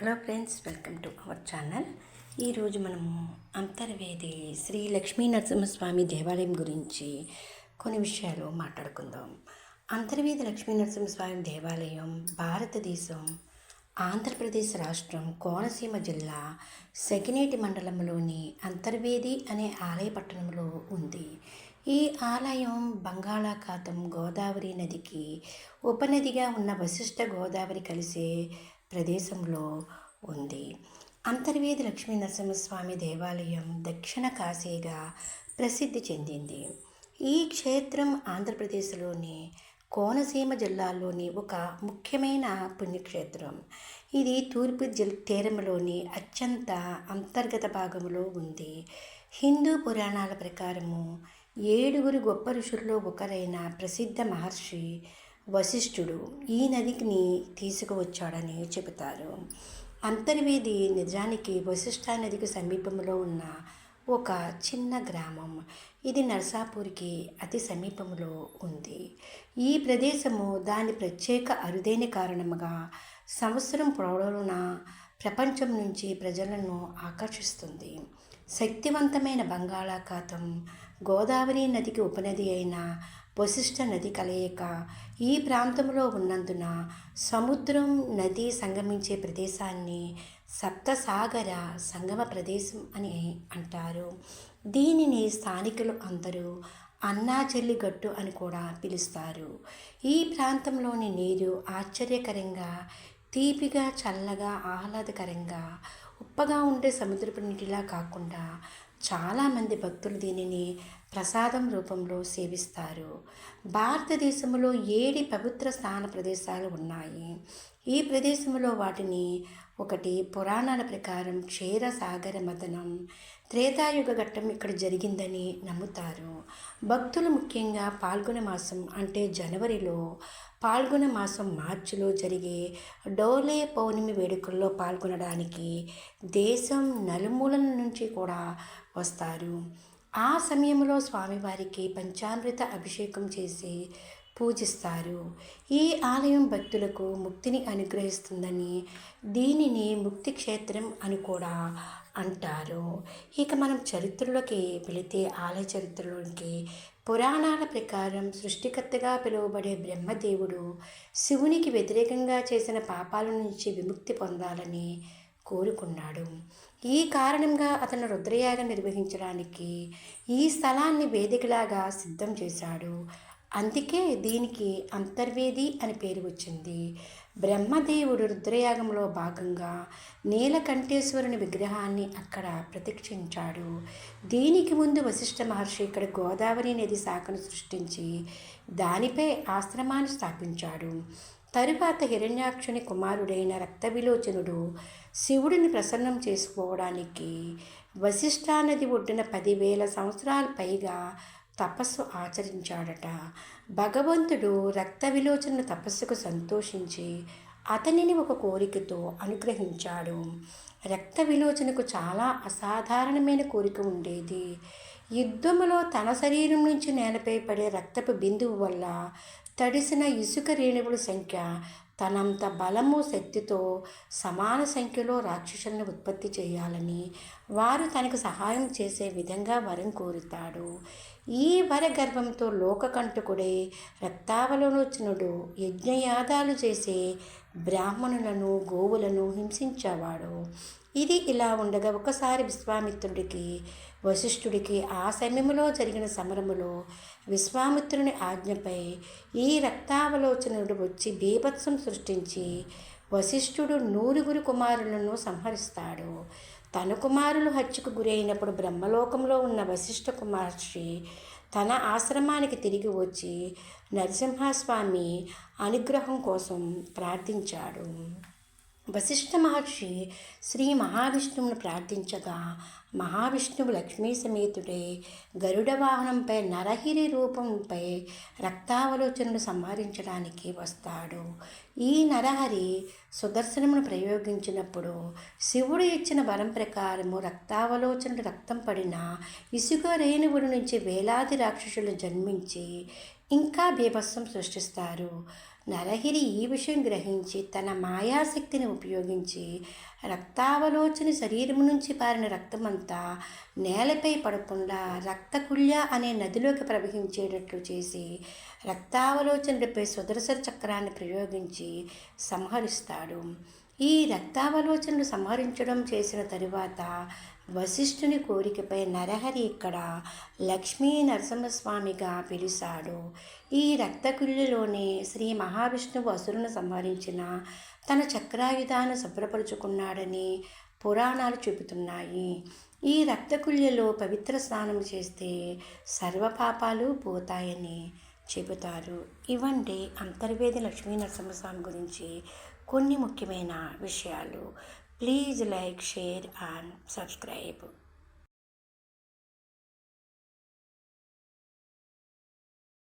Hello friends, welcome to our channel. ఈరోజు మనము అంతర్వేది శ్రీ లక్ష్మీ నరసింహస్వామి దేవాలయం గురించి కొన్ని విషయాలు మాట్లాడుకుందాం. అంతర్వేది లక్ష్మీ నరసింహస్వామి దేవాలయం భారతదేశం ఆంధ్రప్రదేశ్ రాష్ట్రం కోనసీమ జిల్లా సెకినేటి మండలంలోని అంతర్వేది అనే ఆలయ పట్టణంలో ఉంది. ఈ ఆలయం బంగాళాఖాతం గోదావరి నదికి ఉపనదిగా ఉన్న వశిష్ఠ గోదావరి కలిసే ప్రదేశంలో ఉంది. అంతర్వేది లక్ష్మీ నరసింహస్వామి దేవాలయం దక్షిణ కాశీగా ప్రసిద్ధి చెందింది. ఈ క్షేత్రం ఆంధ్రప్రదేశ్లోని కోనసీమ జిల్లాలోని ఒక ముఖ్యమైన పుణ్యక్షేత్రం. ఇది తూర్పు తీరంలోని అత్యంత అంతర్గత భాగంలో ఉంది. హిందూ పురాణాల ప్రకారము 7 గొప్ప ఋషుల్లో ఒకరైన ప్రసిద్ధ మహర్షి వశిష్ఠుడు ఈ నదిని తీసుకువచ్చాడని చెబుతారు. అంతర్వేది నిజానికి వశిష్ఠ నదికి సమీపంలో ఉన్న ఒక చిన్న గ్రామం. ఇది నర్సాపూర్కి అతి సమీపంలో ఉంది. ఈ ప్రదేశము దాని ప్రత్యేక అరుదైన కారణముగా సంవత్సరం పొడవునా ప్రపంచం నుంచి ప్రజలను ఆకర్షిస్తుంది. శక్తివంతమైన బంగాళాఖాతం గోదావరి నదికి ఉపనది అయిన వశిష్ఠ నది కలయిక ఈ ప్రాంతంలో ఉన్నందున సముద్రం నది సంగమించే ప్రదేశాన్ని సప్తసాగర సంగమ ప్రదేశం అని అంటారు. దీనిని స్థానికులు అందరూ అన్నాచెల్లి గట్టు అని కూడా పిలుస్తారు. ఈ ప్రాంతంలోని నీరు ఆశ్చర్యకరంగా తీపిగా, చల్లగా, ఆహ్లాదకరంగా, ఉప్పగా ఉండే సముద్రపు నీటిలా కాకుండా చాలామంది భక్తులు దీనిని ప్రసాదం రూపంలో సేవిస్తారు. భారతదేశంలో 7 పవిత్ర స్నాన ప్రదేశాలు ఉన్నాయి. ఈ ప్రదేశంలో వాటిని ఒకటి పురాణాల ప్రకారం క్షీరసాగర మథనం త్రేతాయుగ ఘట్టం ఇక్కడ జరిగిందని నమ్ముతారు. భక్తులు ముఖ్యంగా పాల్గొన మాసం అంటే జనవరిలో, పాల్గొన మాసం మార్చిలో జరిగే డోలే పౌర్ణమి వేడుకల్లో పాల్గొనడానికి దేశం నలుమూలల నుంచి కూడా వస్తారు. ఆ సమయంలో స్వామివారికి పంచామృత అభిషేకం చేసి పూజిస్తారు. ఈ ఆలయం భక్తులకు ముక్తిని అనుగ్రహిస్తుందని దీనిని ముక్తి క్షేత్రం అని కూడా అంటారు. ఇక మనం చరిత్రలోకి వెళితే ఆలయ చరిత్రలోకి పురాణాల ప్రకారం సృష్టికర్తగా పిలువబడే బ్రహ్మదేవుడు శివునికి వ్యతిరేకంగా చేసిన పాపాల నుంచి విముక్తి పొందాలని కోరుకున్నాడు. ఈ కారణంగా అతను రుద్రయాగం నిర్వహించడానికి ఈ స్థలాన్ని వేదికలాగా సిద్ధం చేశాడు. అందుకే దీనికి అంతర్వేది అని పేరు వచ్చింది. బ్రహ్మదేవుడు రుద్రయాగంలో భాగంగా నీలకంఠేశ్వరుని విగ్రహాన్ని అక్కడ ప్రతిష్ఠించాడు. దీనికి ముందు వశిష్ఠ మహర్షి ఇక్కడ గోదావరి నది శాఖను సృష్టించి దానిపై ఆశ్రమాన్ని స్థాపించాడు. తరువాత హిరణ్యాక్షుని కుమారుడైన రక్తవిలోచనుడు శివుడిని ప్రసన్నం చేసుకోవడానికి వశిష్ఠానది ఒడ్డున 10,000 సంవత్సరాల పైగా తపస్సు ఆచరించాడట. భగవంతుడు రక్తవిలోచన తపస్సుకు సంతోషించి అతనిని ఒక కోరికతో అనుగ్రహించాడు. రక్తవిలోచనకు చాలా అసాధారణమైన కోరిక ఉండేది. యుద్ధములో తన శరీరం నుంచి నేలపై పడే రక్తపు బిందువు వల్ల తడిసిన ఇసుక రేణువుల సంఖ్య తనంత బలము శక్తితో సమాన సంఖ్యలో రాక్షసులను ఉత్పత్తి చేయాలని, వారు తనకు సహాయం చేసే విధంగా వరం కోరుతాడు. ఈ వర గర్భంతో లోకకంటకుడై రక్తావలోచనుడు యజ్ఞయాగాలు చేసే బ్రాహ్మణులను, గోవులను హింసించేవాడు. ఇది ఇలా ఉండగా ఒకసారి విశ్వామిత్రుడికి, వశిష్ఠుడికి ఆ సమయంలో జరిగిన సమరములో విశ్వామిత్రుని ఆజ్ఞపై ఈ రక్తావలోచనుడు వచ్చి బీభత్సం సృష్టించి వశిష్ఠుడు 100 కుమారులను సంహరిస్తాడు. తన కుమారులు హత్యకు గురైనప్పుడు బ్రహ్మలోకంలో ఉన్న వశిష్ఠ మహర్షి తన ఆశ్రమానికి తిరిగి వచ్చి నరసింహస్వామి అనుగ్రహం కోసం ప్రార్థించాడు. వశిష్ఠ మహర్షి శ్రీ మహావిష్ణువును ప్రార్థించగా మహావిష్ణువు లక్ష్మీ సమేతుడై గరుడ వాహనంపై నరహిరి రూపంపై రక్తావలోచనను సంహరించడానికి వస్తాడు. ఈ నరహరి సుదర్శనమును ప్రయోగించినప్పుడు శివుడు ఇచ్చిన వరం ప్రకారము రక్తావలోచనుడు రక్తం పడిన ఇసుక రేణువుల నుంచి వేలాది రాక్షసులు జన్మించి ఇంకా బీభత్సం సృష్టిస్తారు. నరహరి ఈ విషయం గ్రహించి తన మాయాశక్తిని ఉపయోగించి రక్తావలోచన శరీరం నుంచి పారిన రక్తమంతా నేలపై పడకుండా రక్తకుళ్య అనే నదిలోకి ప్రవహించేటట్లు చేసి రక్తావలోచనుడిపై సుదర్శన చక్రాన్ని ప్రయోగించి సంహరిస్తాడు. ఈ రక్తావలోచనను సంహరించడం చేసిన తరువాత వశిష్ఠుని కోరికపై నరహరి ఇక్కడ లక్ష్మీ నరసింహస్వామిగా పిలిచాడు. ఈ రక్తకుల్యలోనే శ్రీ మహావిష్ణువు అసురును సంహరించిన తన చక్రాయుధాన్ని శుభ్రపరుచుకున్నాడని పురాణాలు చెబుతున్నాయి. ఈ రక్తకుల్యలో పవిత్ర స్నానం చేస్తే సర్వపాపాలు పోతాయని చెబుతారు. ఇవండి అంతర్వేది లక్ష్మీ నరసింహస్వామి గురించి కొన్ని ముఖ్యమైన విషయాలు. Please like, share and subscribe.